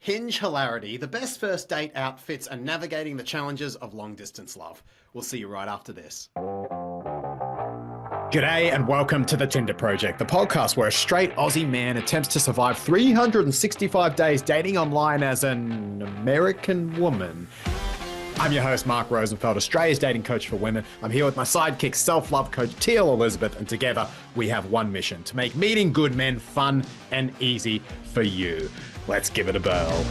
Hinge Hilarity, the best first date outfits and navigating the challenges of long distance love. We'll see you right after this. G'day and welcome to the Tinder Project, the podcast where a straight Aussie man attempts to survive 365 days dating online as an American woman. I'm your host, Mark Rosenfeld, Australia's dating coach for women. I'm here with my sidekick, self-love coach, Teal Elisabeth, and together we have one mission: to make meeting good men fun and easy for you. Let's give it a whirl.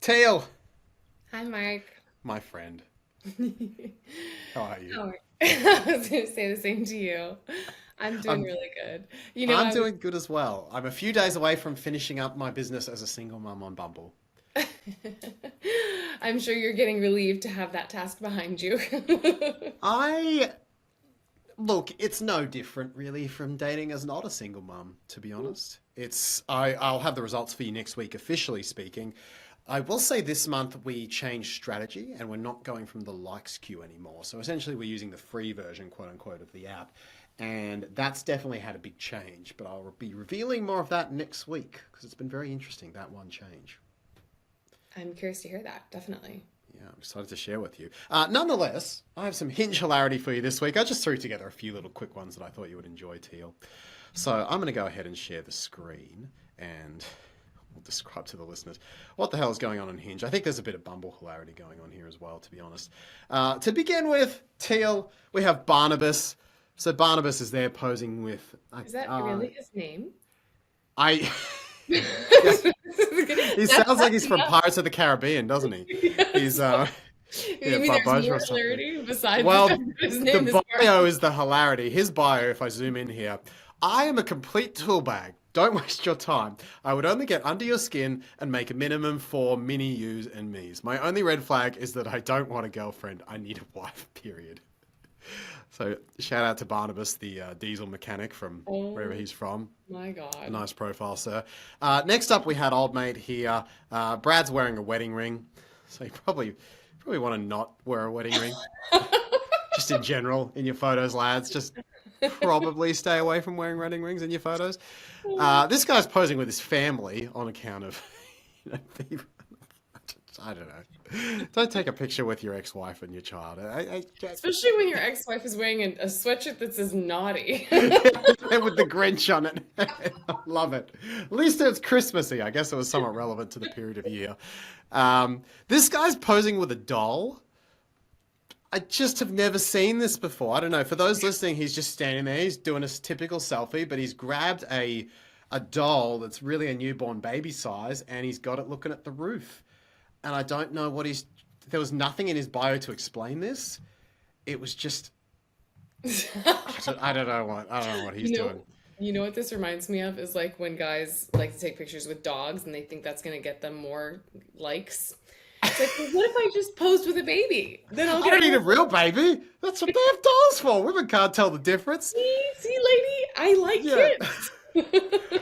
Teal. Hi, Mark. My friend. How are you? I was going to say the same to you. I'm doing really good. I'm doing good as well. I'm a few days away from finishing up my business as a single mum on Bumble. I'm sure you're getting relieved to have that task behind you. Look, it's no different really from dating as not a single mum, to be honest. I'll have the results for you next week, officially speaking. I will say this month we changed strategy and we're not going from the likes queue anymore. So essentially we're using the free version, quote unquote, of the app. And that's definitely had a big change, but I'll be revealing more of that next week because it's been very interesting, that one change. I'm curious to hear that, definitely. Yeah, I'm excited to share with you. Nonetheless, I have some Hinge hilarity for you this week. I just threw together a few little quick ones that I thought you would enjoy, Teal. So I'm going to go ahead and share the screen and we'll describe to the listeners what the hell is going on in Hinge. I think there's a bit of Bumble hilarity going on here as well, to be honest. To begin with, Teal, we have Barnabas. So Barnabas is there posing with... Is that really his name? Yes. He sounds like he's from Pirates of the Caribbean, doesn't he? He's You mean there's more hilarity besides the fact that his name is bio is the hilarity. His bio, if I zoom in here, I am a complete tool bag. Don't waste your time. I would only get under your skin and make a minimum for mini yous and me's. My only red flag is that I don't want a girlfriend. I need a wife, period. So shout out to Barnabas, the diesel mechanic from wherever he's from. My God. Nice profile, sir. Next up, we had old mate here. Brad's wearing a wedding ring. So you probably want to not wear a wedding ring. Just in general, in your photos, lads. Just probably stay away from wearing wedding rings in your photos. This guy's posing with his family on account of, people. I don't know. Don't take a picture with your ex-wife and your child. Especially when your ex-wife is wearing a sweatshirt that says naughty. With the Grinch on it. I love it. At least it's Christmassy. I guess it was somewhat relevant to the period of year. This guy's posing with a doll. I just have never seen this before. I don't know. For those listening, he's just standing there. He's doing a typical selfie, but he's grabbed a doll that's really a newborn baby size, and he's got it looking at the roof. And I don't know there was nothing in his bio to explain this. It was just, I don't know what he's doing. You know what this reminds me of is like when guys like to take pictures with dogs and they think that's going to get them more likes. It's like, well, what if I just posed with a baby? Then I don't need a real baby. That's what they have dolls for. Women can't tell the difference. See, lady, I like kids.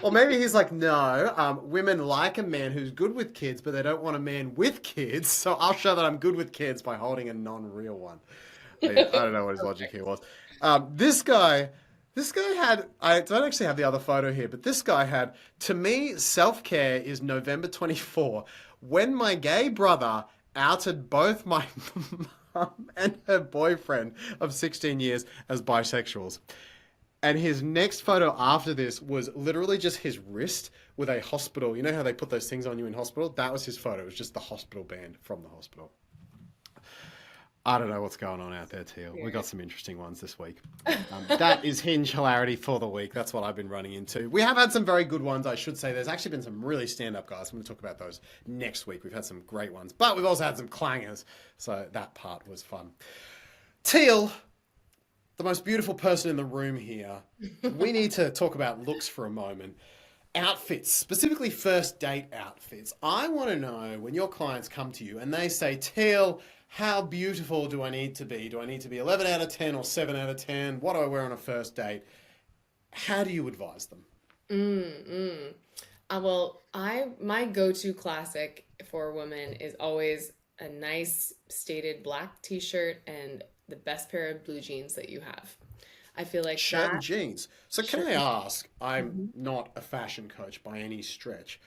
Or maybe he's like, no, women like a man who's good with kids, but they don't want a man with kids. So I'll show that I'm good with kids by holding a non-real one. I don't know what his logic here was. This guy had, I don't actually have the other photo here, but this guy had, to me, self-care is November 24, when my gay brother outed both my mum and her boyfriend of 16 years as bisexuals. And his next photo after this was literally just his wrist with a hospital. You know how they put those things on you in hospital? That was his photo. It was just the hospital band from the hospital. I don't know what's going on out there, Teal. We got some interesting ones this week. That is Hinge hilarity for the week. That's what I've been running into. We have had some very good ones, I should say. There's actually been some really stand-up guys. I'm going to talk about those next week. We've had some great ones. But we've also had some clangers. So that part was fun. Teal, the most beautiful person in the room here. We need to talk about looks for a moment. Outfits, specifically first date outfits. I want to know when your clients come to you and they say, Teal, how beautiful do I need to be? Do I need to be 11 out of 10 or 7 out of 10? What do I wear on a first date? How do you advise them? Well, my go-to classic for women is always a nice stated black t-shirt and the best pair of blue jeans that you have. I feel like shirt and jeans. So can I ask, I'm not a fashion coach by any stretch.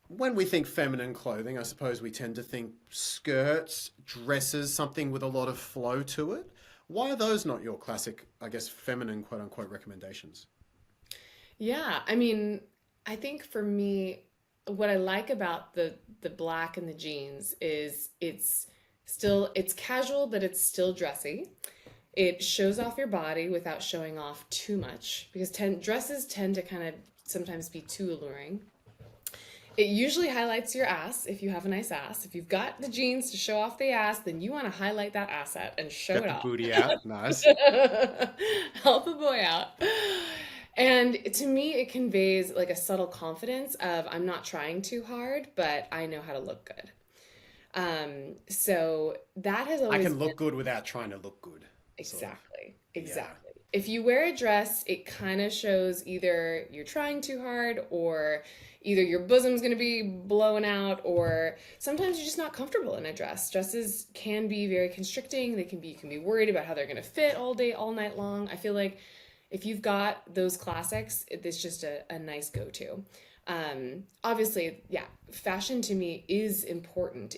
when we think feminine clothing, I suppose we tend to think skirts, dresses, something with a lot of flow to it. Why are those not your classic, I guess, feminine quote unquote recommendations? Yeah, I mean, I think for me, what I like about the black and the jeans is it's casual, but it's still dressy. It shows off your body without showing off too much because dresses tend to kind of sometimes be too alluring. It usually highlights your ass if you have a nice ass. If you've got the jeans to show off the ass, then you want to highlight that asset and show Get it the off. booty out. Nice. Help a boy out. And to me, it conveys like a subtle confidence of I'm not trying too hard, but I know how to look good. So that has I always can been look good without trying to look good, sort of. exactly, Yeah. exactly. If you wear a dress, it kind of shows either you're trying too hard or either your bosom's going to be blowing out or sometimes you're just not comfortable in a dress. Dresses can be very constricting. You can be worried about how they're going to fit all day, all night long. I feel like if you've got those classics, it's just a nice go-to. Obviously, yeah, fashion to me is important.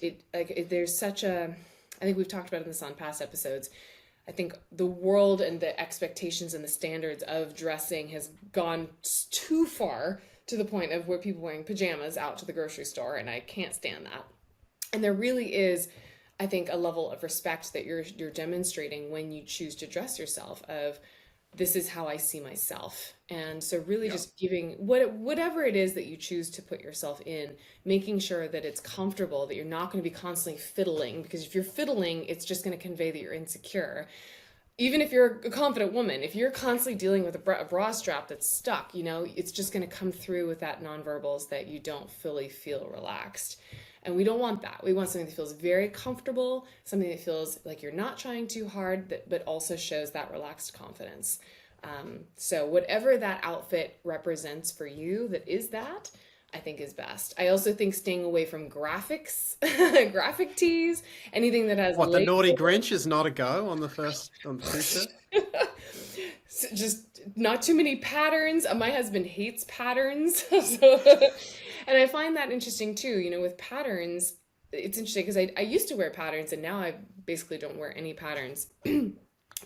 There's such a, I think we've talked about this on past episodes. I think the world and the expectations and the standards of dressing has gone too far to the point of where people wearing pajamas out to the grocery store, and I can't stand that. And there really is, I think, a level of respect that you're demonstrating when you choose to dress yourself of this is how I see myself. And so really Yeah. just giving whatever it is that you choose to put yourself in, making sure that it's comfortable, that you're not going to be constantly fiddling, because if you're fiddling, it's just going to convey that you're insecure. Even if you're a confident woman, if you're constantly dealing with a bra strap that's stuck, it's just going to come through with that nonverbals that you don't fully feel relaxed. And we don't want that. We want something that feels very comfortable, something that feels like you're not trying too hard, but also shows that relaxed confidence. So whatever that outfit represents for you that is that, I think is best. I also think staying away from graphics, graphic tees, anything that has What, the labels. naughty Grinch is not a go on the t-shirt? Just not too many patterns. My husband hates patterns. And I find that interesting too. With patterns, it's interesting because I used to wear patterns and now I basically don't wear any patterns.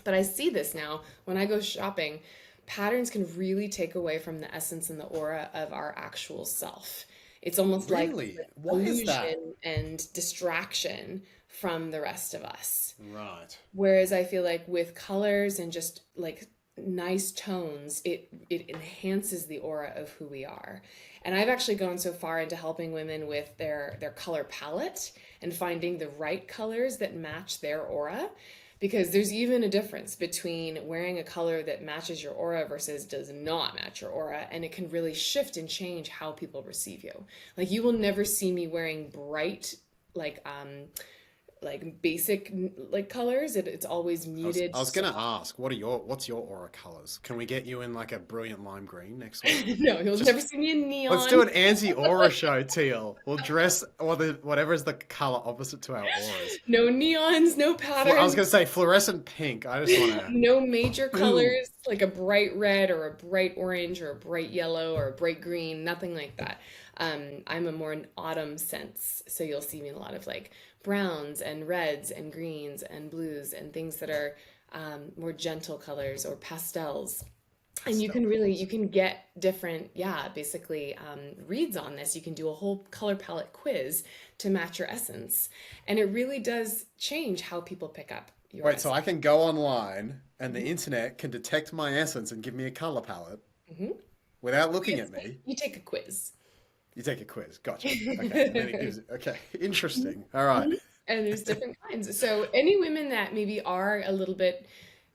But I see this now when I go shopping. Patterns can really take away from the essence and the aura of our actual self. It's almost like Really? Why is that? illusion and distraction from the rest of us. Right. Whereas I feel like with colors and just like nice tones, it enhances the aura of who we are. And I've actually gone so far into helping women with their color palette and finding the right colors that match their aura. Because there's even a difference between wearing a color that matches your aura versus does not match your aura. And it can really shift and change how people receive you. Like you will never see me wearing bright, like basic like colors. It's always muted. I was gonna ask, what's your aura colors? Can we get you in like a brilliant lime green next week? No, you'll Just never see me in let's do neon. an anti-aura show, Teal. We'll dress whatever is the color opposite to our auras. No neons, no I was patterns, gonna say fluorescent pink. I just wanna. no major Ooh, colors like a bright red or a bright orange or a bright yellow or a bright green, nothing like that. I'm a more an autumn sense, so you'll see me in a lot of like browns and reds and greens and blues and things that are more gentle colors or pastels. And pastel you colors. can get different, yeah, basically reads on this. You can do a whole color palette quiz to match your essence. And it really does change how people pick up your Wait, so essence. I can go online and the Mhm, internet can detect my essence and give me a color palette mhm. without looking at Yes, me. you take a quiz. You take a quiz. Gotcha. Okay. And then it gives. Okay. Interesting. All right. Mhm. And there's different kinds. So any women that maybe are a little bit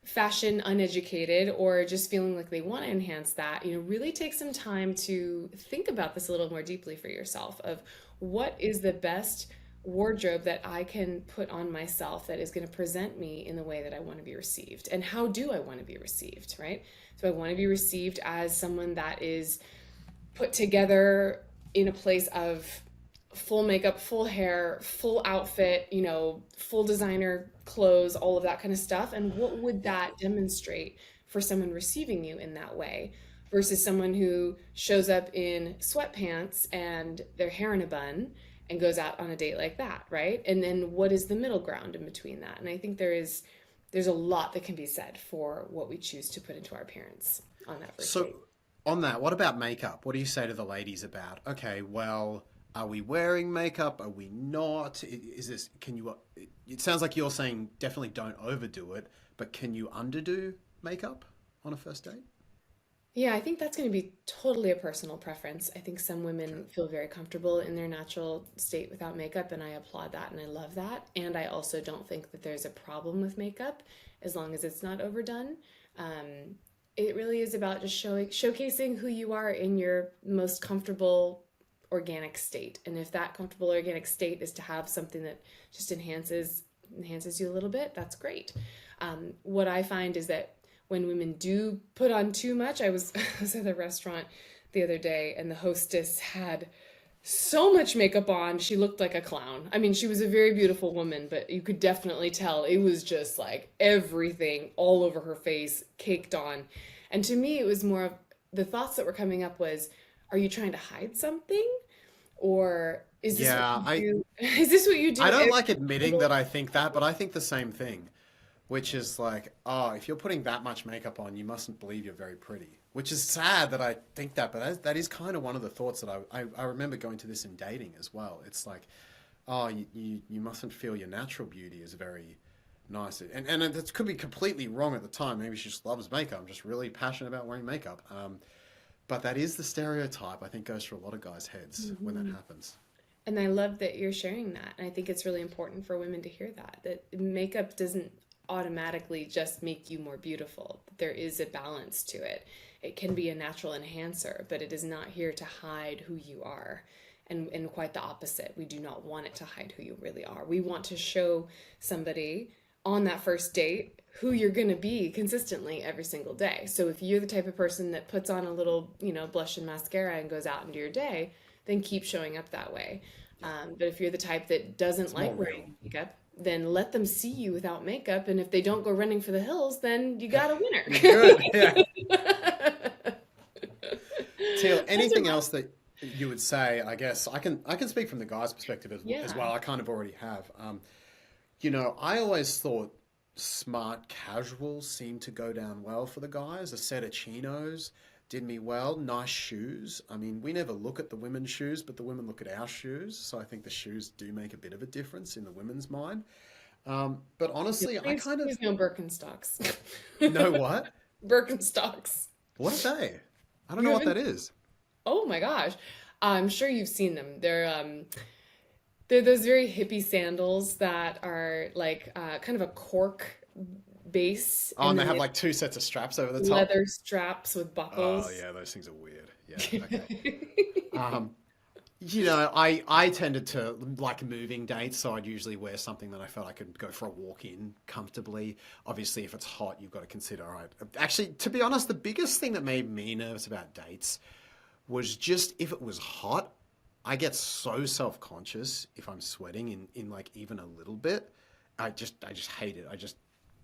fashion uneducated or just feeling like they want to enhance that, really take some time to think about this a little more deeply for yourself of what is the best wardrobe that I can put on myself that is going to present me in the way that I want to be received. And how do I want to be received, right? So I want to be received as someone that is put together in a place of full makeup, full hair, full outfit, full designer clothes, all of that kind of stuff. And what would Yeah. that demonstrate for someone receiving you in that way versus someone who shows up in sweatpants and their hair in a bun and goes out on a date like that, right? And then what is the middle ground in between that? And I think there's a lot that can be said for what we choose to put into our appearance on that first So, date. on that, what about makeup? What do you say to the ladies about? Okay, well, are we wearing makeup? Are we not? Is this? Can you? It sounds like you're saying definitely don't overdo it, but can you underdo makeup on a first date? Yeah, I think that's going to be totally a personal preference. I think some Okay. women feel very comfortable in their natural state without makeup, and I applaud that and I love that. And I also don't think that there's a problem with makeup as long as it's not overdone. Um, it really is about just showcasing who you are in your most comfortable organic state. And if that comfortable organic state is to have something that just enhances you a little bit, that's great. What I find is that when women do put on too much, I was at a restaurant the other day and the hostess had so much makeup on, she looked like a clown. I mean, she was a very beautiful woman, but you could definitely tell it was just like everything all over her face, caked on. And to me, it was more of the thoughts that were coming up was, are you trying to hide something? Or is this what Yeah, you I do? Is this what you I do don't every like admitting single that I think that, but I think the same thing, which is like, oh, if you're putting that much makeup on, you mustn't believe you're very pretty. Which is sad that I think that, but that is kind of one of the thoughts that I remember going to this in dating as well. It's like, oh, you mustn't feel your natural beauty is very nice. And that could be completely wrong at the time. Maybe she just loves makeup. I'm just really passionate about wearing makeup. But that is the stereotype I think goes through a lot of guys' heads when that Mhm. happens. And I love that you're sharing that. And I think it's really important for women to hear that, that makeup doesn't automatically just make you more beautiful. There is a balance to it. It can be a natural enhancer, but it is not here to hide who you are. And quite the opposite. We do not want it to hide who you really are. We want to show somebody on that first date who you're going to be consistently every single day. So if you're the type of person that puts on a little, blush and mascara and goes out into your day, then keep showing up that way. Yeah, But if you're the type that doesn't it's more like real. wearing makeup, then let them see you without makeup. And if they don't go running for the hills, then you got a You're winner. good. Yeah. Teal, Those are anything my, else that you would say? I guess I can speak from the guy's perspective as yeah. well. I kind of already have. I always thought smart casual seemed to go down well for the guys. A set of chinos did me well. Nice shoes. I mean, we never look at the women's shoes, but the women look at our shoes. So I think the shoes do make a bit of a difference in the women's mind. But Yeah, honestly, I please, kind of please no Birkenstocks. know what. Birkenstocks. What are they? I don't You know what haven't? that is. Oh my gosh. I'm sure you've seen them. They're those very hippie sandals that are like kind of a cork base, Oh, and and they then have they like two sets of straps over the have top. leather straps with Oh buckles. yeah, those things are weird. Yeah, okay. Um, I tended to like moving dates, so I'd usually wear something that I felt I could go for a walk in comfortably. Obviously, if it's hot, you've got to consider, all right. Actually, to be honest, the biggest thing that made me nervous about dates was just if it was hot, I get so self-conscious if I'm sweating in like even a little bit. I just hate it.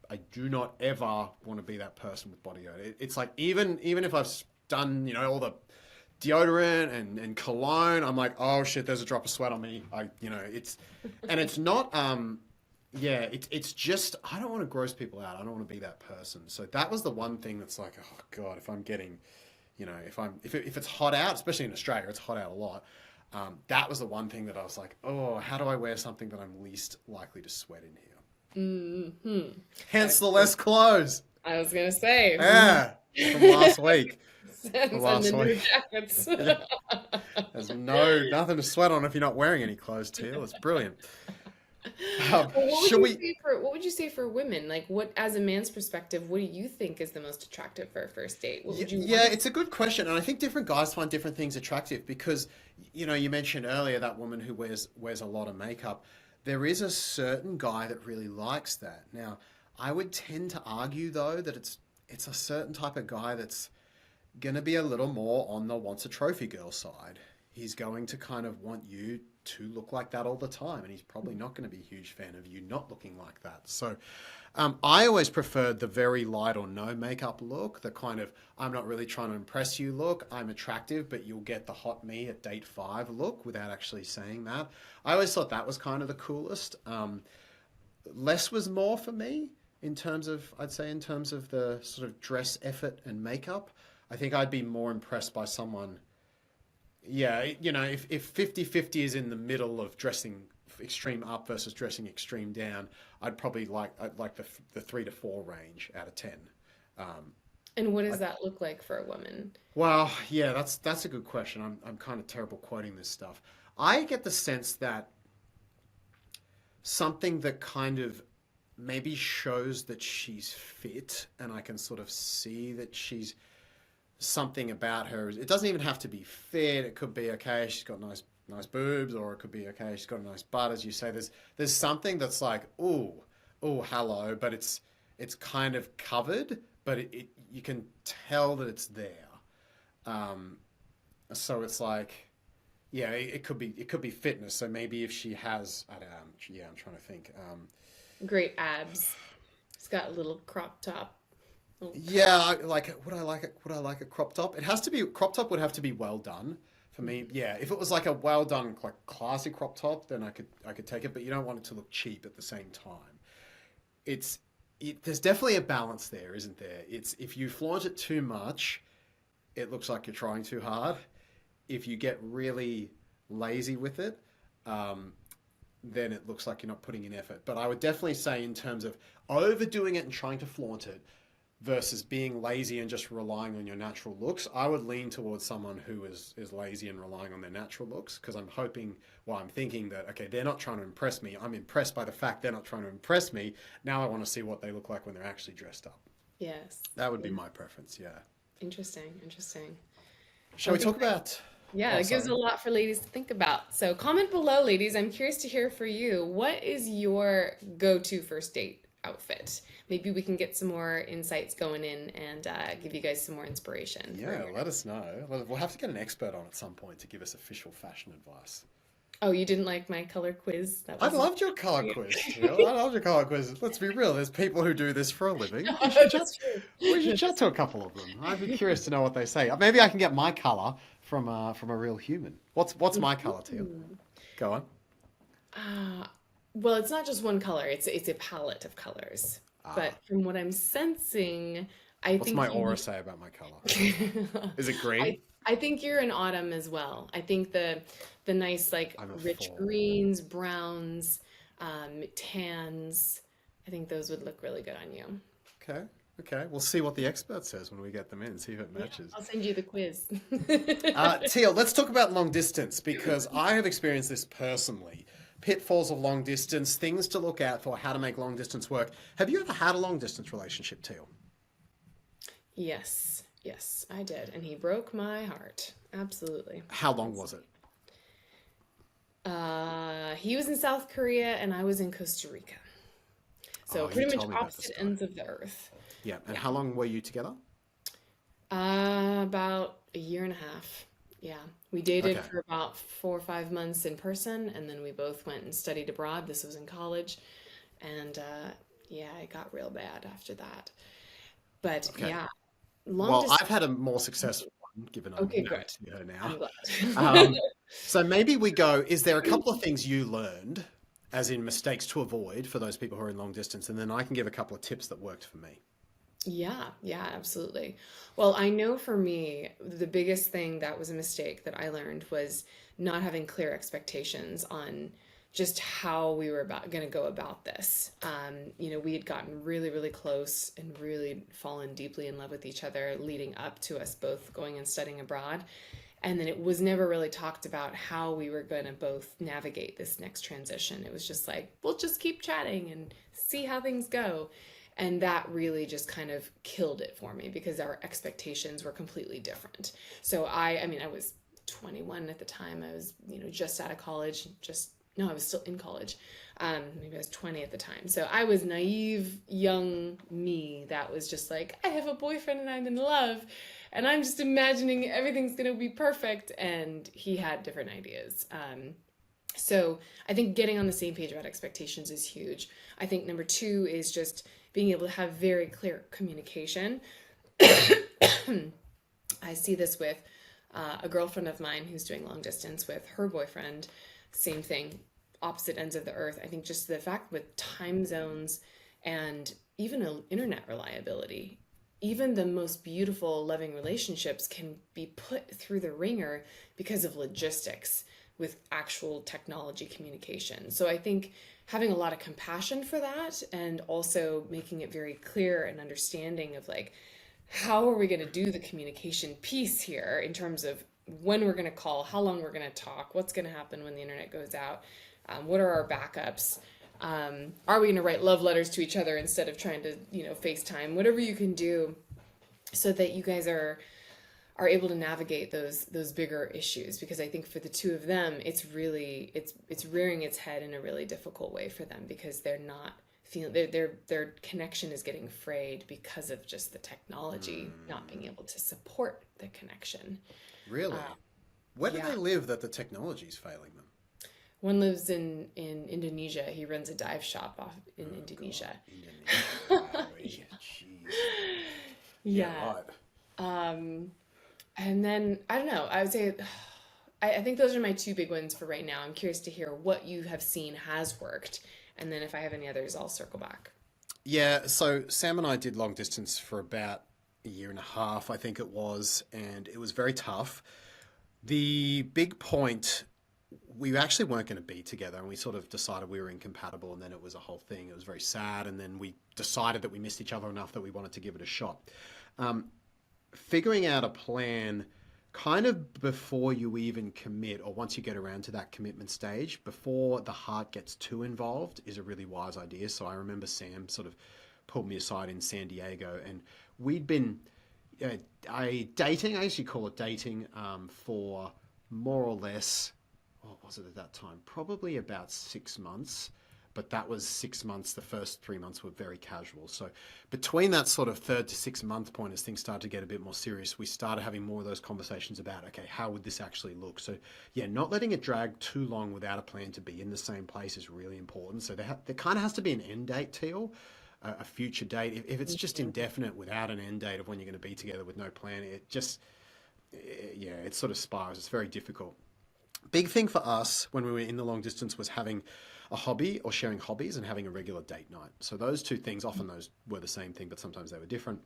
I do not ever want to be that person with body odor. It's like even if I've done all the deodorant and cologne, I'm like, oh shit, there's a drop of sweat on me. It's not yeah, it's just I don't want to gross people out. I don't want to be that person. So that was the one thing that's like, oh god, if I'm getting, if it's hot out, especially in Australia, it's hot out a lot. That was the one thing that I was like, oh, how do I wear something that I'm least likely to sweat in here? Hmm. Hence the less clothes. I was gonna say, Yeah, from last week. From and the last new week. jackets. Yeah. There's nothing to sweat on if you're not wearing any clothes, Teal. It's brilliant. Well, Should we? what would you say for women? Like what as a man's perspective, what do you think is the most attractive for a first date? What Yeah, would you yeah, want? it's a good question, and I think different guys find different things attractive because, you mentioned earlier that woman who wears a lot of makeup. There is a certain guy that really likes that. Now, I would tend to argue though that it's a certain type of guy that's going to be a little more on the wants a trophy girl side. He's going to kind of want you to look like that all the time, and he's probably not going to be a huge fan of you not looking like that. So I always preferred the very light or no makeup look, the kind of I'm not really trying to impress you look. I'm attractive, but you'll get the hot me at date 5 look without actually saying that. I always thought that was kind of the coolest. Less was more for me in terms of, I'd say, in terms of the sort of dress effort and makeup. I think I'd be more impressed by someone. Yeah, if 50-50 is in the middle of dressing extreme up versus dressing extreme down, I'd like the 3 to 4 range out of 10. And what does that look like for a woman? Well, yeah, that's a good question. I'm kind of terrible quoting this stuff. I get the sense that something that kind of maybe shows that she's fit, and I can sort of see that she's something about her. It doesn't even have to be fit. It could be, okay, she's got nice boobs, or it could be, okay, she's got a nice butt, as you say. There's something that's like, ooh, hello, but it's kind of covered, but you can tell that it's there. So it's like, yeah, it could be fitness. So maybe if she has, I'm trying to think. Great abs. It's got a little crop top. Yeah, would I like a crop top? It has to be, crop top would have to be well done for me. Yeah, if it was like a well done, like classy crop top, then I could take it, but you don't want it to look cheap at the same time. There's definitely a balance there, isn't there? If you flaunt it too much, it looks like you're trying too hard. If you get really lazy with it, then it looks like you're not putting in effort. But I would definitely say, in terms of overdoing it and trying to flaunt it versus being lazy and just relying on your natural looks, I would lean towards someone who is lazy and relying on their natural looks, because I'm thinking that, okay, they're not trying to impress me. I'm impressed by the fact they're not trying to impress me. Now I want to see what they look like when they're actually dressed up. Yes. That would be my preference, yeah. Interesting. Shall we talk about... Yeah, it gives a lot for ladies to think about. So comment below, ladies. I'm curious to hear for you. What is your go-to first date outfit? Maybe we can get some more insights going in and give you guys some more inspiration. Yeah, let us know. We'll have to get an expert on at some point to give us official fashion advice. Oh, you didn't like my color quiz? I loved your color quiz. I loved your color quiz. Let's be real. There's people who do this for a living. That's true. We should chat to a couple of them. I'd be curious to know what they say. Maybe I can get my color from a real human. What's my color, Teal? Go on. Well, it's not just one color. It's a palette of colors. But from what I'm sensing, What's my aura say about my color? Is it green? I think you're an autumn as well. I think the nice, like, rich greens, browns, tans, I think those would look really good on you. Okay. We'll see what the expert says when we get them in, see if it matches. I'll send you the quiz. Teal, let's talk about long distance, because I have experienced this personally. Pitfalls of long distance, things to look out for, how to make long distance work. Have you ever had a long distance relationship, Teal? Yes, I did. And he broke my heart. Absolutely. How long was it? He was in South Korea and I was in Costa Rica. So pretty much opposite ends of the earth. Yeah. And how long were you together? About a year and a half. Yeah. We dated for about 4 or 5 months in person, and then we both went and studied abroad. This was in college. And it got real bad after that. But I've had a more successful one, given I'm married to her now. I'm glad. So maybe we go, is there a couple of things you learned, as in mistakes to avoid for those people who are in long distance, and then I can give a couple of tips that worked for me. Yeah, absolutely. Well, I know for me, the biggest thing that was a mistake that I learned was not having clear expectations on just how we were going to go about this. We had gotten really, really close and really fallen deeply in love with each other leading up to us both going and studying abroad. And then it was never really talked about how we were going to both navigate this next transition. It was just like, we'll just keep chatting and see how things go. And that really just kind of killed it for me because our expectations were completely different. So I was 21 at the time. I was, just out of college, I was still in college. Maybe I was 20 at the time. So I was naive, young me that was just like, I have a boyfriend and I'm in love. And I'm just imagining everything's going to be perfect. And he had different ideas. So I think getting on the same page about expectations is huge. I think number two is just being able to have very clear communication. I see this with a girlfriend of mine who's doing long distance with her boyfriend. Same thing, opposite ends of the earth. I think just the fact with time zones and even internet reliability, even the most beautiful, loving relationships can be put through the ringer because of logistics with actual technology communication. So I think having a lot of compassion for that and also making it very clear and understanding of like, how are we going to do the communication piece here in terms of when we're going to call, how long we're going to talk, what's going to happen when the internet goes out, what are our backups, are we going to write love letters to each other instead of trying to FaceTime, whatever you can do so that you guys are able to navigate those bigger issues, because I think for the two of them it's really it's rearing its head in a really difficult way for them because they're not feeling their connection is getting frayed because of just the technology not being able to support the connection. Really? Where do Yeah. they live that the technology is failing them? One lives in Indonesia. He runs a dive shop off in Indonesia. Indonesia. Yeah. Jeez. Yeah, Yeah. right. And then I don't know. I would say I think those are my two big ones for right now. I'm curious to hear what you have seen has worked, and then if I have any others, I'll circle back. Yeah, so Sam and I did long distance for about a year and a half, I think it was, and it was very tough. The big point, we actually weren't going to be together, and we sort of decided we were incompatible, and then it was a whole thing. It was very sad, and then we decided that we missed each other enough that we wanted to give it a shot. Um, Figuring out a plan kind of before you even commit, or once you get around to that commitment stage, before the heart gets too involved, is a really wise idea. So I remember Sam sort of pulled me aside in San Diego, and we'd been dating, I used to call it dating, for more or less, what was it at that time? Probably about 6 months. But that was 6 months. The first 3 months were very casual. So between that sort of 3rd to 6 month point, as things started to get a bit more serious, we started having more of those conversations about, okay, how would this actually look? So yeah, not letting it drag too long without a plan to be in the same place is really important. So there kind of has to be an end date, Teal, a future date. If it's just indefinite without an end date of when you're going to be together with no plan, it just, yeah, it sort of spirals. It's very difficult. Big thing for us when we were in the long distance was having a hobby or sharing hobbies and having a regular date night. So those two things, often those were the same thing, but sometimes they were different.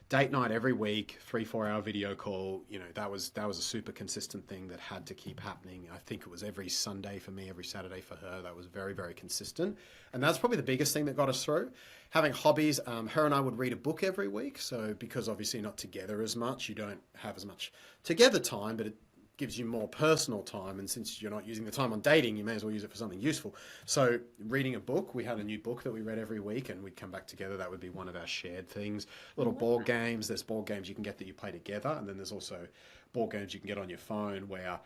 Date night every week, 3-4 hour video call. That was a super consistent thing that had to keep happening. I think it was every Sunday for me, every Saturday for her. That was very, very consistent, and that's probably the biggest thing that got us through. Having hobbies, her and I would read a book every week. So because obviously not together as much, you don't have as much together time, but it gives you more personal time, and since you're not using the time on dating, you may as well use it for something useful. So reading a book, we had a new book that we read every week, and we'd come back together. That would be one of our shared things. Little board games. There's board games you can get that you play together, and then there's also board games you can get on your phone where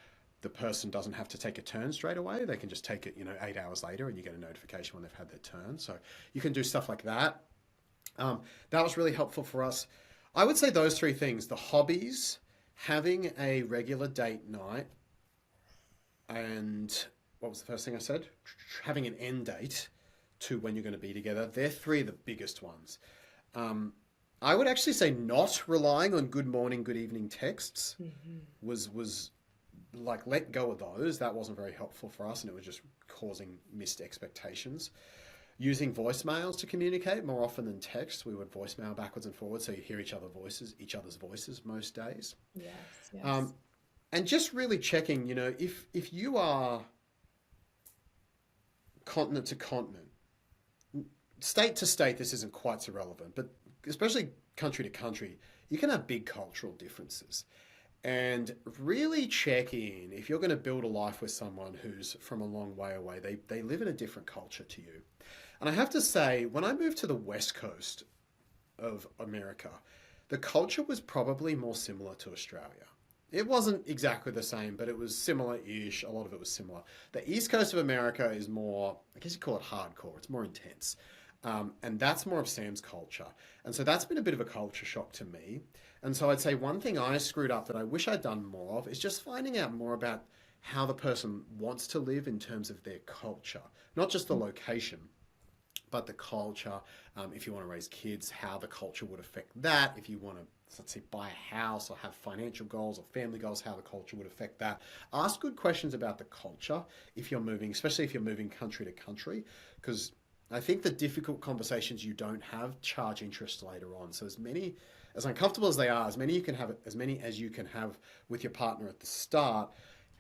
the person doesn't have to take a turn straight away. They can just take it 8 hours later, and you get a notification when they've had their turn. So you can do stuff like that. That was really helpful for us. I would say those three things: the hobbies, having a regular date night, and what was the first thing I said? Having an end date to when you're going to be together. They're three of the biggest ones. I would actually say not relying on good morning, good evening texts was like, let go of those. That wasn't very helpful for us, and it was just causing missed expectations. Using voicemails to communicate more often than text. We would voicemail backwards and forwards so you hear each other's voices most days. Yes, yes. And just really checking, if you are continent to continent, state to state, this isn't quite so relevant, but especially country to country, you can have big cultural differences. And really check in if you're going to build a life with someone who's from a long way away. They live in a different culture to you. And I have to say, when I moved to the West Coast of America, the culture was probably more similar to Australia. It wasn't exactly the same, but it was similar-ish. A lot of it was similar. The East Coast of America is more, I guess you call it hardcore. It's more intense. And that's more of Sam's culture. And so that's been a bit of a culture shock to me. And so I'd say one thing I screwed up that I wish I'd done more of is just finding out more about how the person wants to live in terms of their culture, not just the location, but the culture. If you want to raise kids, how the culture would affect that. If you want to, let's say, buy a house or have financial goals or family goals, how the culture would affect that. Ask good questions about the culture if you're moving, especially if you're moving country to country, because I think the difficult conversations you don't have charge interest later on. So as uncomfortable as they are, as many as you can have with your partner at the start.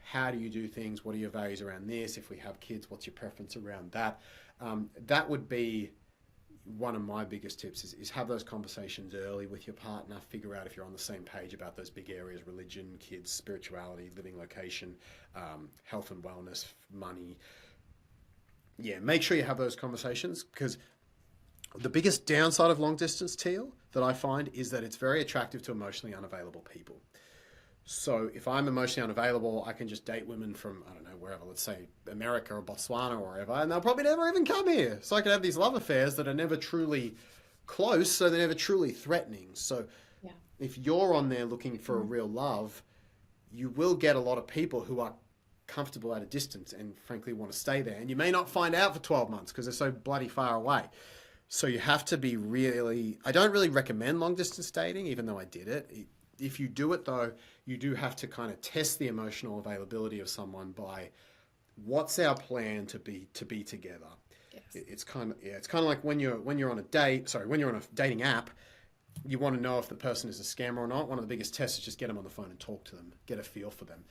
How do you do things? What are your values around this? If we have kids, what's your preference around that? That would be one of my biggest tips is have those conversations early with your partner. Figure out if you're on the same page about those big areas: religion, kids, spirituality, living location, health and wellness, money. Yeah, make sure you have those conversations, because the biggest downside of long distance, Teal, that I find is that it's very attractive to emotionally unavailable people. So if I'm emotionally unavailable, I can just date women from, I don't know, wherever, let's say America or Botswana or wherever, and they'll probably never even come here. So I can have these love affairs that are never truly close, so they're never truly threatening. So Yeah. if you're on there looking for a real love, you will get a lot of people who are comfortable at a distance and frankly want to stay there. And you may not find out for 12 months because they're so bloody far away. So you have to be really, I don't really recommend long distance dating, even though I did it. If you do it though, you do have to kind of test the emotional availability of someone by what's our plan to be together. Yes. It's kind of like when you're on a date, when you're on a dating app, you want to know if the person is a scammer or not. One of the biggest tests is just get them on the phone and talk to them, get a feel for them.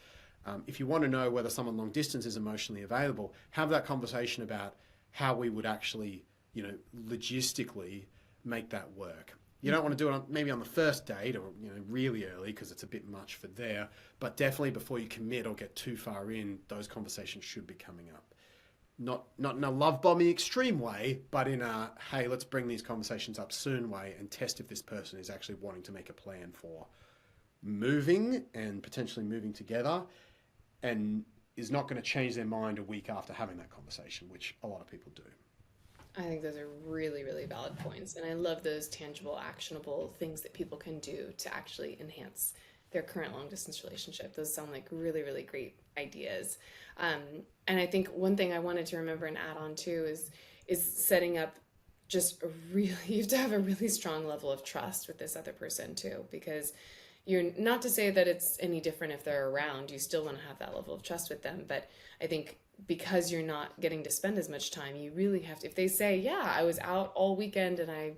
If you want to know whether someone long distance is emotionally available, have that conversation about how we would actually, logistically make that work. You don't want to do it maybe on the first date or really early because it's a bit much for there. But definitely before you commit or get too far in, those conversations should be coming up. Not in a love bombing extreme way, but in a hey, let's bring these conversations up soon way and test if this person is actually wanting to make a plan for moving and potentially moving together, and is not going to change their mind a week after having that conversation, which a lot of people do. I think those are really, really valid points. And I love those tangible, actionable things that people can do to actually enhance their current long distance relationship. Those sound like really, really great ideas. And I think one thing I wanted to remember and add on too is setting up just you have to have a really strong level of trust with this other person too, because you're not to say that it's any different if they're around. You still want to have that level of trust with them. But I think because you're not getting to spend as much time, you really have to, if they say, yeah, I was out all weekend and I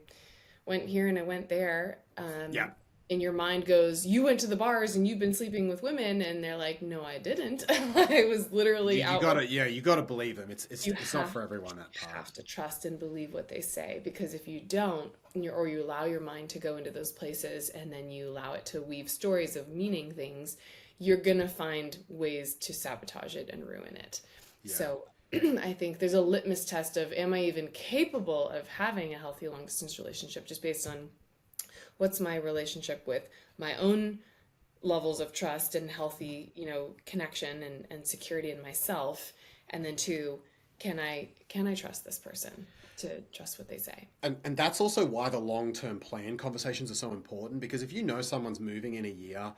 went here and I went there, and your mind goes, you went to the bars and you've been sleeping with women, and they're like, no, I didn't. I was literally out. You gotta believe them. It's not for everyone, that part. You have to trust and believe what they say, because if you don't, or you allow your mind to go into those places and then you allow it to weave stories of meaning things, you're gonna find ways to sabotage it and ruin it. Yeah. So I think there's a litmus test of, am I even capable of having a healthy long distance relationship, just based on what's my relationship with my own levels of trust and healthy, connection and security in myself. And then two, can I trust this person to trust what they say? And that's also why the long-term plan conversations are so important, because if you know someone's moving in a year,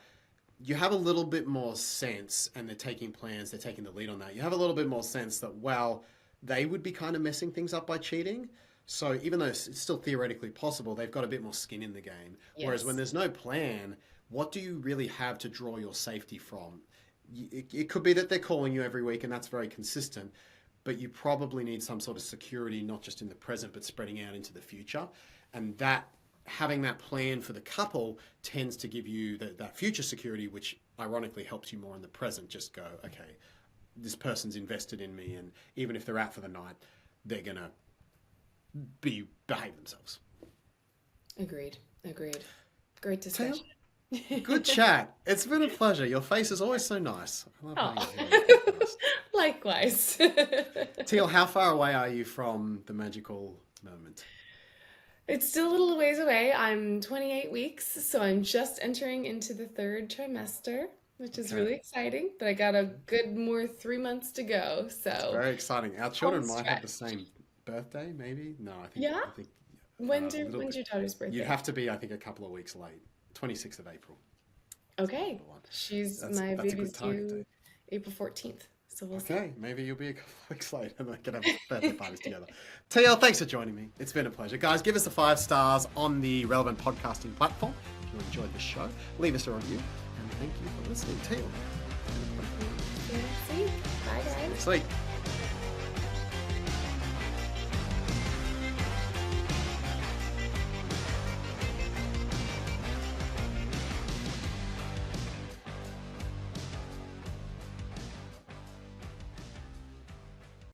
you have a little bit more sense, and they're taking plans, they're taking the lead on that. You have a little bit more sense that, well, they would be kind of messing things up by cheating. So even though it's still theoretically possible, they've got a bit more skin in the game. Yes. Whereas when there's no plan, what do you really have to draw your safety from? It could be that they're calling you every week and that's very consistent, but you probably need some sort of security, not just in the present, but spreading out into the future. And that having that plan for the couple tends to give you that future security, which ironically helps you more in the present. Just go, okay, this person's invested in me, and even if they're out for the night, they're going to behave themselves. Agreed. Great discussion. Good chat. It's been a pleasure. Your face is always so nice. I love having you here. Likewise. Teal, how far away are you from the magical moment? It's still a little ways away. I'm 28 weeks, so I'm just entering into the third trimester, which is really exciting. But I got a good more 3 months to go. So it's very exciting. Our children might have the same birthday, maybe. No, I think. Yeah. I think, when's your daughter's birthday? You'd have to be, I think, a couple of weeks late. 26th of April. Okay. She's my baby's due. April 14th. So we'll see. Okay, maybe you'll be a couple of weeks later and I can have birthday parties together. Teal, thanks for joining me. It's been a pleasure. Guys, give us the 5 stars on the relevant podcasting platform if you enjoyed the show. Leave us a review, and thank you for listening. Teal. See you next week. Bye, guys. Next week.